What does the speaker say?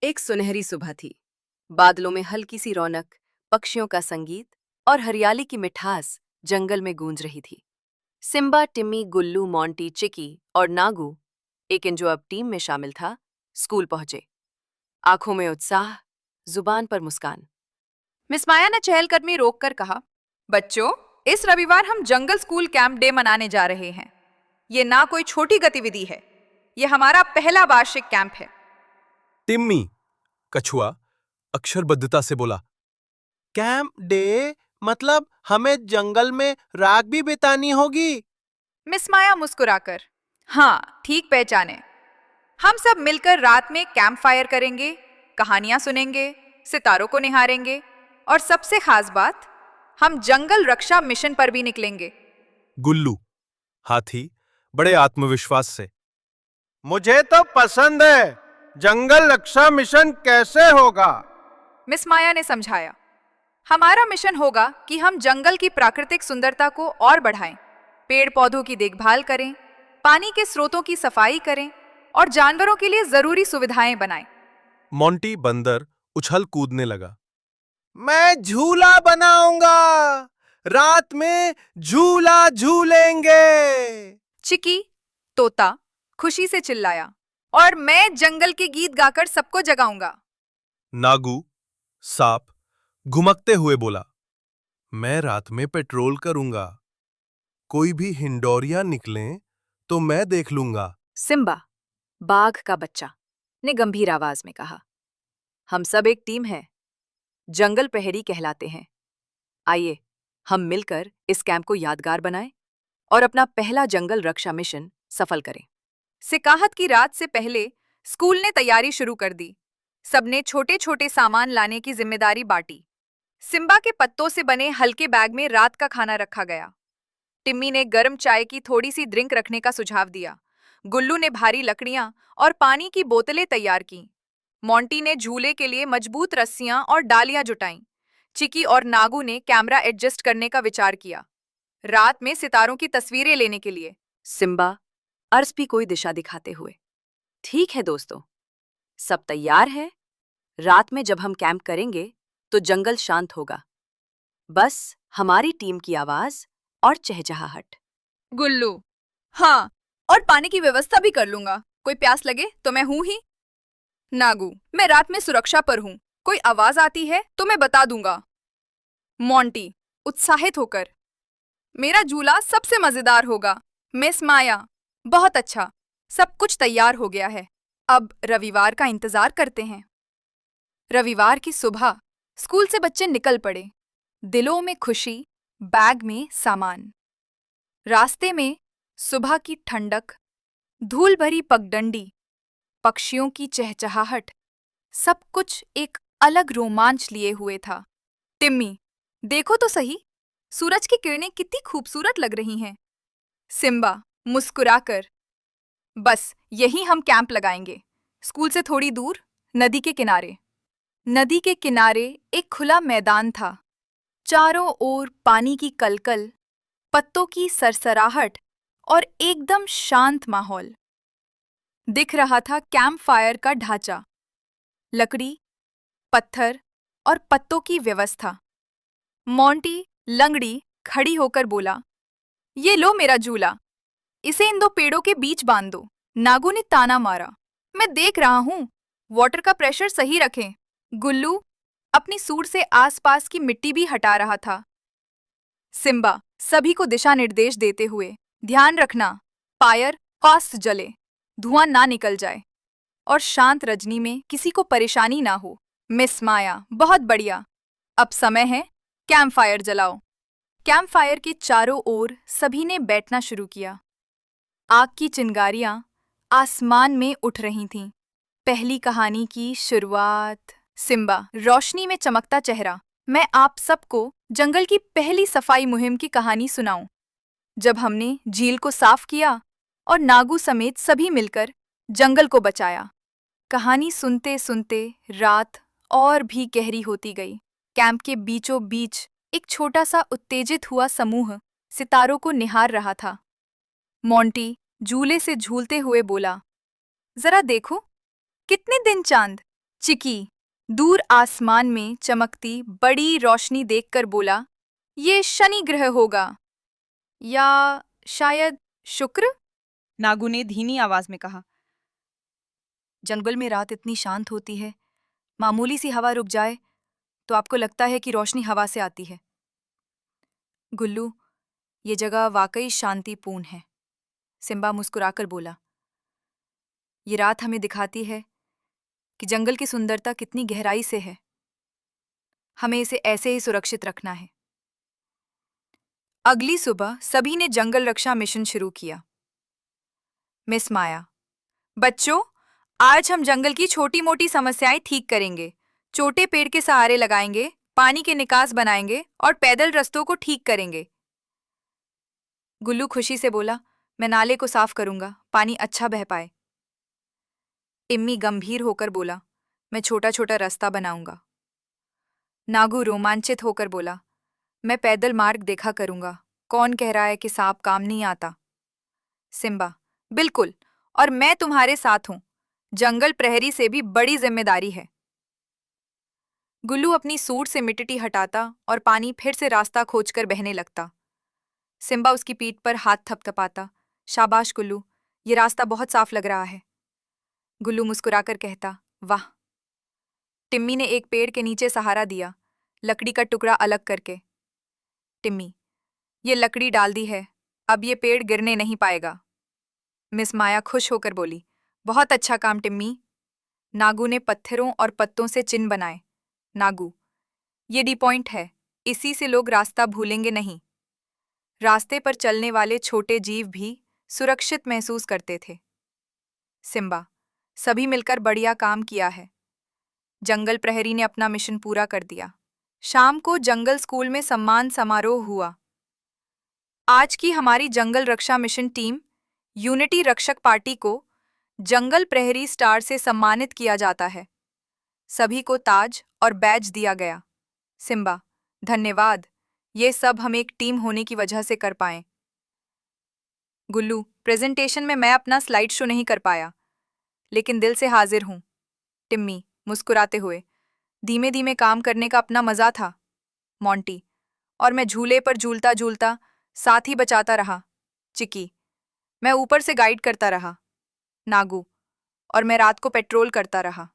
एक सुनहरी सुबह थी। बादलों में हल्की सी रौनक, पक्षियों का संगीत और हरियाली की मिठास जंगल में गूंज रही थी। सिम्बा, टिम्मी, गुल्लू, मोंटी, चिकी और नागू, एक जो अब टीम में शामिल था, स्कूल पहुंचे। आंखों में उत्साह, जुबान पर मुस्कान। मिस माया ने चहलकदमी रोककर कहा, बच्चों, इस रविवार हम जंगल स्कूल कैंप डे मनाने जा रहे हैं। ये ना कोई छोटी गतिविधि है, ये हमारा पहला वार्षिक कैंप है। टिम्मी, कछुआ, अक्षरबद्धता से बोला। कैंप डे मतलब हमें जंगल में रात भी बितानी होगी? मिस माया मुस्कुराकर, हाँ, ठीक पहचाने। हम सब मिलकर रात में कैंप फायर करेंगे, कहानियां सुनेंगे, सितारों को निहारेंगे और सबसे खास बात, हम जंगल रक्षा मिशन पर भी निकलेंगे। गुल्लू, हाथी, बड़े आत्मविश्वास से। मुझे तो पसंद है। जंगल रक्षा मिशन कैसे होगा? मिस माया ने समझाया, हमारा मिशन होगा कि हम जंगल की प्राकृतिक सुंदरता को और बढ़ाएं, पेड़ पौधों की देखभाल करें, पानी के स्रोतों की सफाई करें और जानवरों के लिए जरूरी सुविधाएं बनाएं। मोंटी बंदर उछल कूदने लगा। मैं झूला बनाऊंगा। रात में झूला झूलेंगे। चिकी, तोता, खुशी से चिल्लाया, और मैं जंगल के गीत गाकर सबको जगाऊंगा। नागू, सांप, घुमकते हुए बोला। मैं रात में पेट्रोल करूंगा। कोई भी हिंडोरिया निकलें तो मैं देख लूंगा। सिम्बा, बाघ का बच्चा, ने गंभीर आवाज में कहा, हम सब एक टीम है, जंगल प्रहरी कहलाते हैं। आइए, हम मिलकर इस कैंप को यादगार बनाएं और अपना पहला जंगल रक्षा मिशन सफल करें। सिकाहत की रात से पहले स्कूल ने तैयारी शुरू कर दी। सबने छोटे छोटे सामान लाने की जिम्मेदारी बांटी। सिम्बा के पत्तों से बने हल्के बैग में रात का खाना रखा गया। टिम्मी ने गर्म चाय की थोड़ी सी ड्रिंक रखने का सुझाव दिया। गुल्लू ने भारी लकड़ियां और पानी की बोतलें तैयार की। मोंटी ने झूले के लिए मजबूत रस्सियां और डालियां जुटाईं। चिकी और नागू ने कैमरा एडजस्ट करने का विचार किया, रात में सितारों की तस्वीरें लेने के लिए। सिम्बा, अर्श भी कोई दिशा दिखाते हुए, ठीक है दोस्तों, सब तैयार है। रात में जब हम कैंप करेंगे तो जंगल शांत होगा, बस हमारी टीम की आवाज और चहचहाहट। गुल्लू, हाँ, और पानी की व्यवस्था भी कर लूंगा, कोई प्यास लगे तो मैं हूं ही। नागू, मैं रात में सुरक्षा पर हूं, कोई आवाज आती है तो मैं बता दूंगा। मोंटी, उत्साहित होकर, मेरा झूला सबसे मजेदार होगा। मिस माया, बहुत अच्छा, सब कुछ तैयार हो गया है, अब रविवार का इंतजार करते हैं। रविवार की सुबह स्कूल से बच्चे निकल पड़े, दिलों में खुशी, बैग में सामान। रास्ते में सुबह की ठंडक, धूल भरी पगडंडी, पक्षियों की चहचहाहट, सब कुछ एक अलग रोमांच लिए हुए था। टिम्मी, देखो तो सही, सूरज की किरणें कितनी खूबसूरत लग रही हैं। सिम्बा, मुस्कुराकर, बस यहीं हम कैंप लगाएंगे, स्कूल से थोड़ी दूर, नदी के किनारे। नदी के किनारे एक खुला मैदान था। चारों ओर पानी की कलकल, पत्तों की सरसराहट और एकदम शांत माहौल। दिख रहा था कैंप फायर का ढांचा, लकड़ी, पत्थर और पत्तों की व्यवस्था। मोंटी, लंगड़ी, खड़ी होकर बोला, ये लो मेरा झूला, इसे इन दो पेड़ों के बीच बांध दो। नागू ने ताना मारा, मैं देख रहा हूं, वाटर का प्रेशर सही रखें। गुल्लू अपनी सूंड से आसपास की मिट्टी भी हटा रहा था। सिम्बा सभी को दिशा निर्देश देते हुए, ध्यान रखना, फायर फास्ट जले, धुआं ना निकल जाए और शांत रजनी में किसी को परेशानी ना हो। मिस माया, बहुत बढ़िया, अब समय है, कैंप फायर जलाओ। कैंप फायर के चारों ओर सभी ने बैठना शुरू किया। आग की चिंगारियां आसमान में उठ रही थीं। पहली कहानी की शुरुआत। सिम्बा, रोशनी में चमकता चेहरा, मैं आप सबको जंगल की पहली सफाई मुहिम की कहानी सुनाऊं, जब हमने झील को साफ किया और नागू समेत सभी मिलकर जंगल को बचाया। कहानी सुनते सुनते रात और भी गहरी होती गई। कैंप के बीचों बीच एक छोटा सा उत्तेजित हुआ समूह सितारों को निहार रहा था। मोंटी झूले से झूलते हुए बोला, जरा देखो, कितने दिन चांद, चिकी दूर आसमान में चमकती बड़ी रोशनी देखकर बोला, ये शनि ग्रह होगा या शायद शुक्र। नागू ने धीमी आवाज में कहा। जंगल में रात इतनी शांत होती है, मामूली सी हवा रुक जाए तो आपको लगता है कि रोशनी हवा से आती है। गुल्लू, ये जगह वाकई शांतिपूर्ण है, सिम्बा मुस्कुराकर बोला। ये रात हमें दिखाती है कि जंगल की सुंदरता कितनी गहराई से है। हमें इसे ऐसे ही सुरक्षित रखना है। अगली सुबह सभी ने जंगल रक्षा मिशन शुरू किया। मिस माया, बच्चों, आज हम जंगल की छोटी मोटी समस्याएं ठीक करेंगे। छोटे पेड़ के सहारे लगाएंगे, पानी के निकास बनाएंगे और पैदल रास्तों को ठीक करेंगे। गुल्लू खुशी से बोला, मैं नाले को साफ करूंगा, पानी अच्छा बह पाए। टिम्मी गंभीर होकर बोला, मैं छोटा छोटा रास्ता बनाऊंगा। नागू रोमांचित होकर बोला, मैं पैदल मार्ग देखा करूंगा। कौन कह रहा है कि सांप काम नहीं आता? सिम्बा, बिल्कुल, और मैं तुम्हारे साथ हूं। जंगल प्रहरी से भी बड़ी जिम्मेदारी है। गुल्लू अपनी सूट से मिट्टी हटाता और पानी फिर से रास्ता खोजकर बहने लगता। सिम्बा उसकी पीठ पर हाथ थपथपाता। शाबाश गुल्लू, ये रास्ता बहुत साफ लग रहा है। गुल्लू मुस्कुराकर कहता, वाह। टिम्मी ने एक पेड़ के नीचे सहारा दिया, लकड़ी का टुकड़ा अलग करके। टिम्मी, ये लकड़ी डाल दी है, अब ये पेड़ गिरने नहीं पाएगा। मिस माया खुश होकर बोली, बहुत अच्छा काम टिम्मी। नागू ने पत्थरों और पत्तों से चिन्ह बनाए। नागू, ये डी पॉइंट है, इसी से लोग रास्ता भूलेंगे नहीं। रास्ते पर चलने वाले छोटे जीव भी सुरक्षित महसूस करते थे। सिम्बा, सभी मिलकर बढ़िया काम किया है। जंगल प्रहरी ने अपना मिशन पूरा कर दिया। शाम को जंगल स्कूल में सम्मान समारोह हुआ। आज की हमारी जंगल रक्षा मिशन टीम यूनिटी रक्षक पार्टी को जंगल प्रहरी स्टार से सम्मानित किया जाता है। सभी को ताज और बैज दिया गया। सिम्बा, धन्यवाद, ये सब हम एक टीम होने की वजह से कर पाए। गुल्लू, प्रेजेंटेशन में मैं अपना स्लाइड शो नहीं कर पाया, लेकिन दिल से हाजिर हूं। टिम्मी मुस्कुराते हुए, धीमे धीमे काम करने का अपना मजा था। मोंटी, और मैं झूले पर झूलता झूलता साथ ही बचाता रहा। चिकी, मैं ऊपर से गाइड करता रहा। नागू, और मैं रात को पेट्रोल करता रहा।